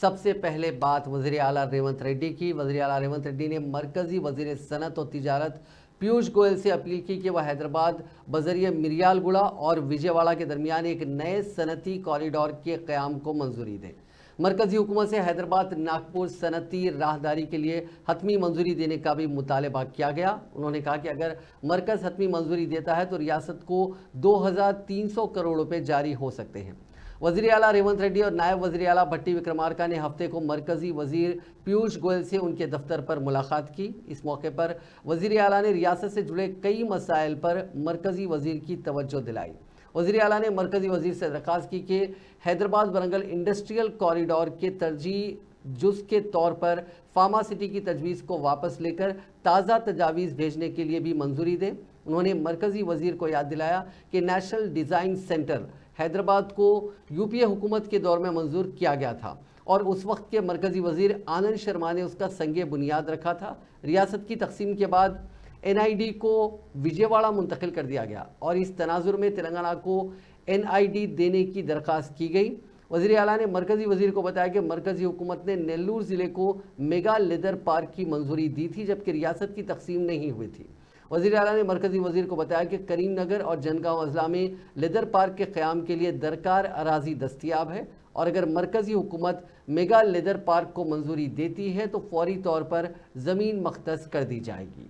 سب سے پہلے بات وزیر اعلیٰ ریونت ریڈی کی۔ وزیر اعلیٰ ریونت ریڈی نے مرکزی وزیر صنعت و تجارت پیوش گوئل سے اپیل کی کہ وہ حیدرآباد بذریعہ مریال گوڑا اور وجے واڑہ کے درمیان ایک نئے صنعتی کوریڈور کے قیام کو منظوری دیں۔ مرکزی حکومت سے حیدرآباد ناگپور صنعتی راہداری کے لیے حتمی منظوری دینے کا بھی مطالبہ کیا گیا۔ انہوں نے کہا کہ اگر مرکز حتمی منظوری دیتا ہے تو ریاست کو 2300 کروڑ روپے جاری ہو سکتے ہیں۔ وزیر اعلیٰ ریونت ریڈی اور نائب وزیر اعلیٰ بھٹی وکرمارکا نے ہفتے کو مرکزی وزیر پیوش گوئل سے ان کے دفتر پر ملاقات کی۔ اس موقع پر وزیر اعلیٰ نے ریاست سے جڑے کئی مسائل پر مرکزی وزیر کی توجہ دلائی۔ وزیر اعلیٰ نے مرکزی وزیر سے درخواست کی کہ حیدرآباد ورنگل انڈسٹریل کوریڈور کے ترجیحی جز کے طور پر فارما سٹی کی تجویز کو واپس لے کر تازہ تجاویز بھیجنے کے لیے بھی منظوری دے۔ انہوں نے مرکزی وزیر کو یاد دلایا کہ نیشنل ڈیزائن سینٹر حیدرآباد کو یو پی اے حکومت کے دور میں منظور کیا گیا تھا اور اس وقت کے مرکزی وزیر آنند شرما نے اس کا سنگ بنیاد رکھا تھا۔ ریاست کی تقسیم کے بعد این آئی ڈی کو وجے واڑہ منتقل کر دیا گیا اور اس تناظر میں تلنگانہ کو این آئی ڈی دینے کی درخواست کی گئی۔ وزیر اعلیٰ نے مرکزی وزیر کو بتایا کہ مرکزی حکومت نے نیلور ضلع کو میگا لیدر پارک کی منظوری دی تھی جبکہ ریاست کی تقسیم نہیں ہوئی تھی۔ وزیر اعلیٰ نے مرکزی وزیر کو بتایا کہ کریم نگر اور جنگاؤں اضلاع میں لیدر پارک کے قیام کے لیے درکار اراضی دستیاب ہے اور اگر مرکزی حکومت میگا لیدر پارک کو منظوری دیتی ہے تو فوری طور پر زمین مختص کر دی جائے گی۔